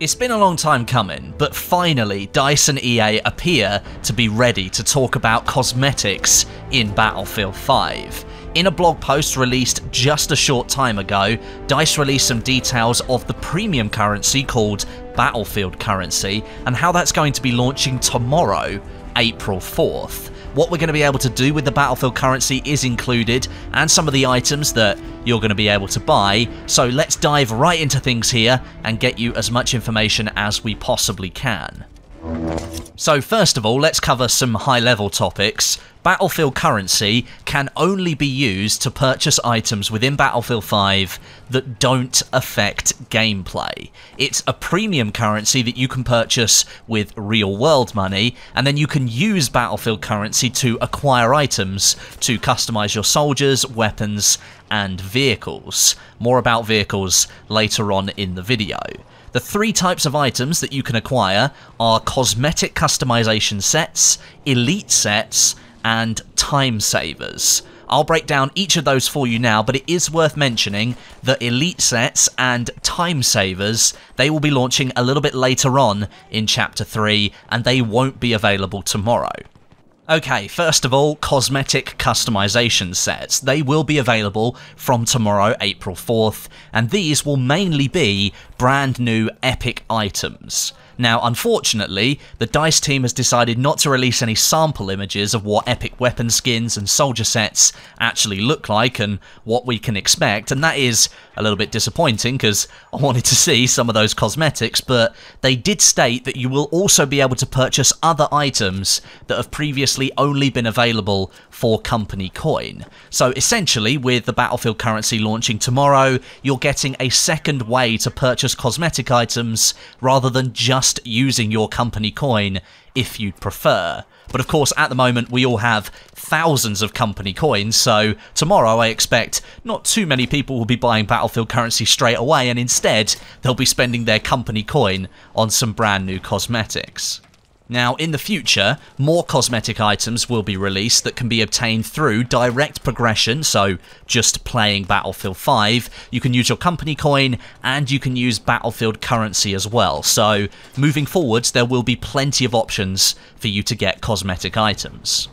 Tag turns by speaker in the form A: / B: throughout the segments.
A: It's been a long time coming, but finally DICE and EA appear to be ready to talk about cosmetics in Battlefield 5. In a blog post released just a short time ago, DICE released some details of the premium currency called Battlefield Currency and how that's going to be launching tomorrow, April 4th. What we're going to be able to do with the Battlefield currency is included, and some of the items that you're going to be able to buy. So let's dive right into things here and get you as much information as we possibly can. So first of all, let's cover some high-level topics. Battlefield currency can only be used to purchase items within Battlefield 5 that don't affect gameplay. It's a premium currency that you can purchase with real-world money, and then you can use Battlefield currency to acquire items to customize your soldiers, weapons, and vehicles. More about vehicles later on in the video. The three types of items that you can acquire are cosmetic customization sets, elite sets, and time savers. I'll break down each of those for you now, but it is worth mentioning that elite sets and time savers, they will be launching a little bit later on in Chapter 3, and they won't be available tomorrow. Okay, first of all, cosmetic customization sets. They will be available from tomorrow, April 4th, and these will mainly be brand new epic items. Now, unfortunately, the DICE team has decided not to release any sample images of what epic weapon skins and soldier sets actually look like and what we can expect, and that is a little bit disappointing because I wanted to see some of those cosmetics, but they did state that you will also be able to purchase other items that have previously only been available for company coin. So essentially, with the Battlefield currency launching tomorrow, you're getting a second way to purchase cosmetic items rather than just using your company coin if you'd prefer. But of course, at the moment, we all have thousands of company coins, so tomorrow I expect not too many people will be buying Battlefield currency straight away, and instead they'll be spending their company coin on some brand new cosmetics. Now, in the future, more cosmetic items will be released that can be obtained through direct progression, so just playing Battlefield 5. You can use your company coin, and you can use Battlefield currency as well. So, moving forwards, there will be plenty of options for you to get cosmetic items.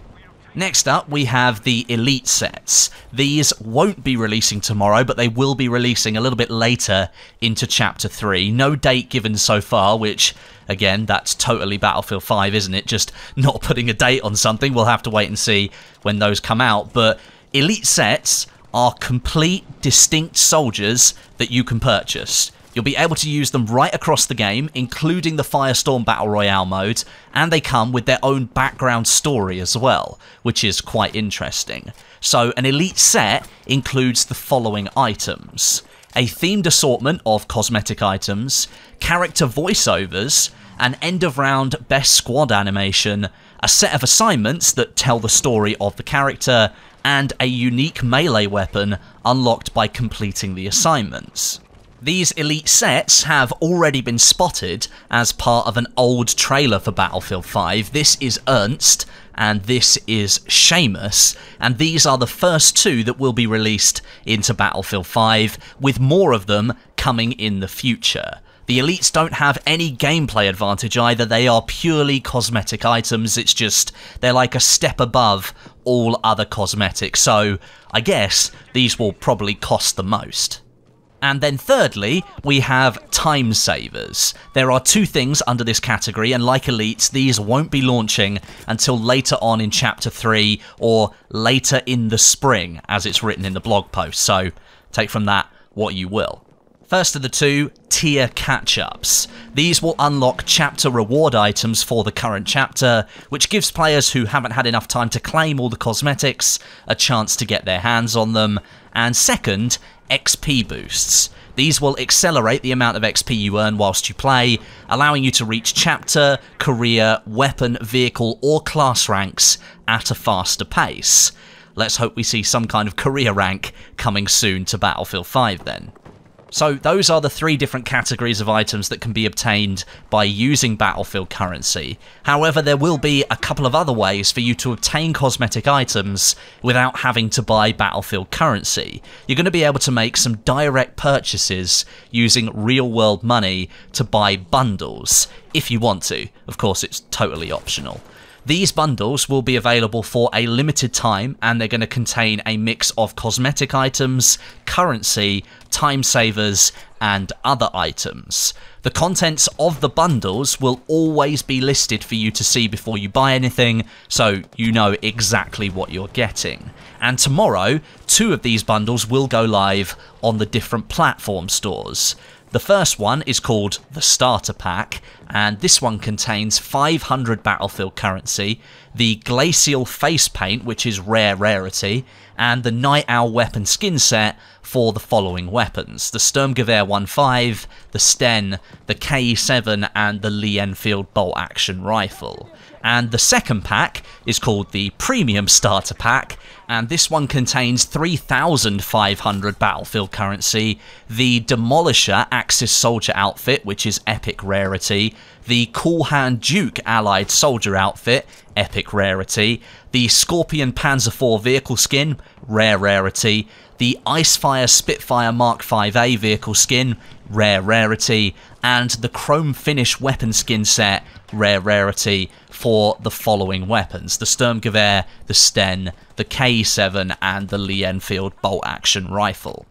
A: Next up, we have the elite sets. These won't be releasing tomorrow, but they will be releasing a little bit later into Chapter 3. No date given so far, which, again, that's totally Battlefield 5, isn't it? Just not putting a date on something. We'll have to wait and see when those come out. But elite sets are complete, distinct soldiers that you can purchase. You'll be able to use them right across the game, including the Firestorm Battle Royale mode, and they come with their own background story as well, which is quite interesting. So an elite set includes the following items: a themed assortment of cosmetic items, character voiceovers, an end-of-round best squad animation, a set of assignments that tell the story of the character, and a unique melee weapon unlocked by completing the assignments. These elite sets have already been spotted as part of an old trailer for Battlefield 5. This is Ernst, and this is Seamus, and these are the first two that will be released into Battlefield 5, with more of them coming in the future. The elites don't have any gameplay advantage either. They are purely cosmetic items. It's just, they're like a step above all other cosmetics, so I guess these will probably cost the most. And then thirdly, we have time savers. There are two things under this category, and like elites, these won't be launching until later on in Chapter 3, or later in the spring, as it's written in the blog post, so take from that what you will. First of the two, tier catch-ups. These will unlock chapter reward items for the current chapter, which gives players who haven't had enough time to claim all the cosmetics a chance to get their hands on them. And second, XP boosts. These will accelerate the amount of XP you earn whilst you play, allowing you to reach chapter, career, weapon, vehicle, or class ranks at a faster pace. Let's hope we see some kind of career rank coming soon to Battlefield 5 then. So those are the 3 different categories of items that can be obtained by using Battlefield currency. However, there will be a couple of other ways for you to obtain cosmetic items without having to buy Battlefield currency. You're going to be able to make some direct purchases using real-world money to buy bundles, if you want to. Of course, it's totally optional. These bundles will be available for a limited time, and they're going to contain a mix of cosmetic items, currency, time savers, and other items. The contents of the bundles will always be listed for you to see before you buy anything, so you know exactly what you're getting. And tomorrow, 2 of these bundles will go live on the different platform stores. The first one is called the Starter Pack, and this one contains 500 Battlefield currency, the Glacial Face Paint, which is rare rarity, and the Night Owl weapon skin set for the following weapons: the Sturmgewehr 1.5, the Sten, the KE7, and the Lee Enfield bolt action rifle. And the second pack is called the Premium Starter Pack, and this one contains 3,500 Battlefield currency, the Demolisher Axis Soldier outfit, which is epic rarity, the Cool Hand Duke Allied Soldier outfit, epic rarity, the Scorpion Panzer IV vehicle skin, rare rarity, the Icefire Spitfire Mark 5A vehicle skin, rare rarity, and the Chrome Finish weapon skin set, rare rarity, for the following weapons: the Sturmgewehr, the Sten, the KE7, and the Lee Enfield bolt action rifle.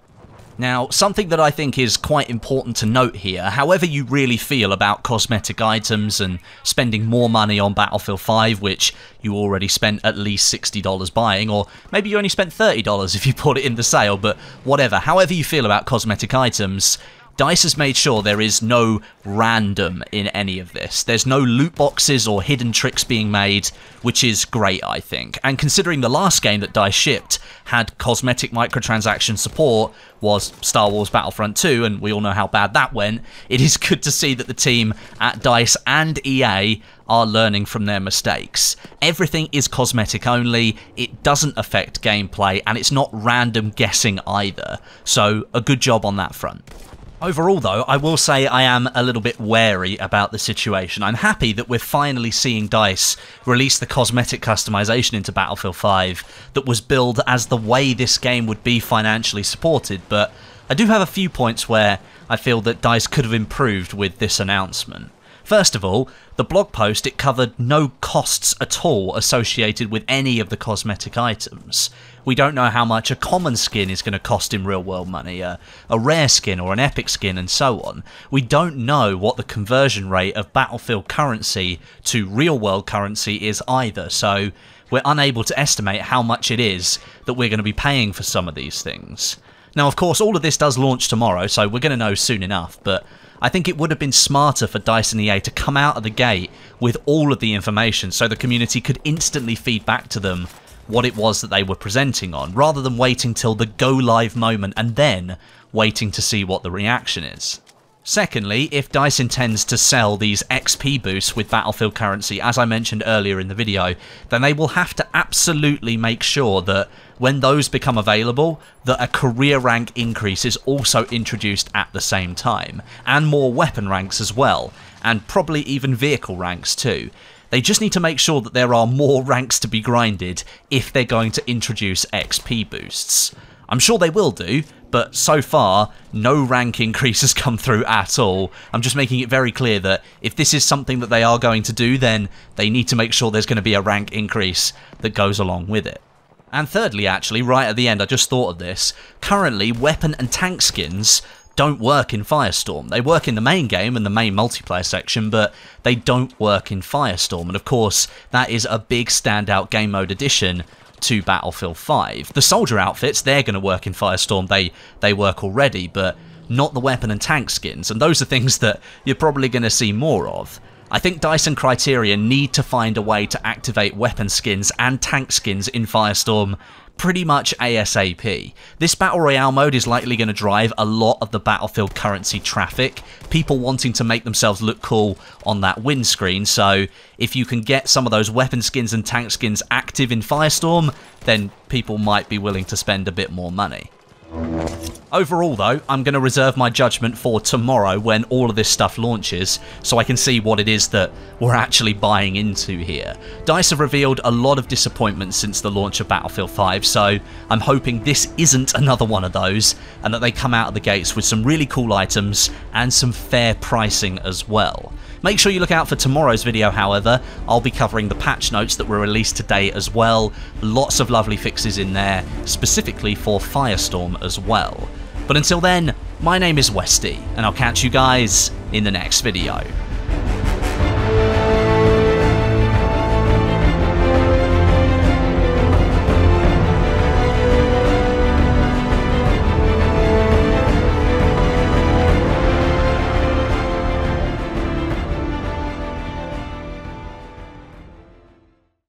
A: Now, something that I think is quite important to note here, however you really feel about cosmetic items and spending more money on Battlefield 5, which you already spent at least $60 buying, or maybe you only spent $30 if you bought it in the sale, but whatever, however you feel about cosmetic items, DICE has made sure there is no random in any of this. There's no loot boxes or hidden tricks being made, which is great, I think. And considering the last game that DICE shipped had cosmetic microtransaction support, was Star Wars Battlefront 2, and we all know how bad that went, it is good to see that the team at DICE and EA are learning from their mistakes. Everything is cosmetic only, it doesn't affect gameplay, and it's not random guessing either. So, a good job on that front. Overall though, I will say I am a little bit wary about the situation. I'm happy that we're finally seeing DICE release the cosmetic customization into Battlefield 5 that was billed as the way this game would be financially supported, but I do have a few points where I feel that DICE could have improved with this announcement. First of all, the blog post, it covered no costs at all associated with any of the cosmetic items. We don't know how much a common skin is going to cost in real world money, a rare skin or an epic skin and so on. We don't know what the conversion rate of Battlefield currency to real world currency is either, so we're unable to estimate how much it is that we're going to be paying for some of these things. Now, of course, all of this does launch tomorrow, so we're going to know soon enough, but I think it would have been smarter for DICE and EA to come out of the gate with all of the information so the community could instantly feed back to them what it was that they were presenting on, rather than waiting till the go live moment and then waiting to see what the reaction is. Secondly, if DICE intends to sell these XP boosts with Battlefield currency, as I mentioned earlier in the video, then they will have to absolutely make sure that when those become available, that a career rank increase is also introduced at the same time, and more weapon ranks as well, and probably even vehicle ranks too. They just need to make sure that there are more ranks to be grinded if they're going to introduce XP boosts. I'm sure they will do, but so far, no rank increase has come through at all. I'm just making it very clear that if this is something that they are going to do, then they need to make sure there's going to be a rank increase that goes along with it. And thirdly, actually, right at the end, I just thought of this. Currently, weapon and tank skins don't work in Firestorm. They work in the main game and the main multiplayer section, but they don't work in Firestorm. And of course, that is a big standout game mode addition to Battlefield 5. The soldier outfits, they're going to work in Firestorm. They work already, but not the weapon and tank skins. And those are things that you're probably going to see more of. I think DICE and Criterion need to find a way to activate weapon skins and tank skins in Firestorm pretty much ASAP. This Battle Royale mode is likely going to drive a lot of the Battlefield currency traffic, people wanting to make themselves look cool on that win screen, so if you can get some of those weapon skins and tank skins active in Firestorm, then people might be willing to spend a bit more money. Overall though, I'm going to reserve my judgment for tomorrow when all of this stuff launches, so I can see what it is that we're actually buying into here. DICE have revealed a lot of disappointment since the launch of Battlefield 5, so I'm hoping this isn't another one of those, and that they come out of the gates with some really cool items and some fair pricing as well. Make sure you look out for tomorrow's video, however. I'll be covering the patch notes that were released today as well. Lots of lovely fixes in there, specifically for Firestorm as well. But until then, my name is Westie, and I'll catch you guys in the next video.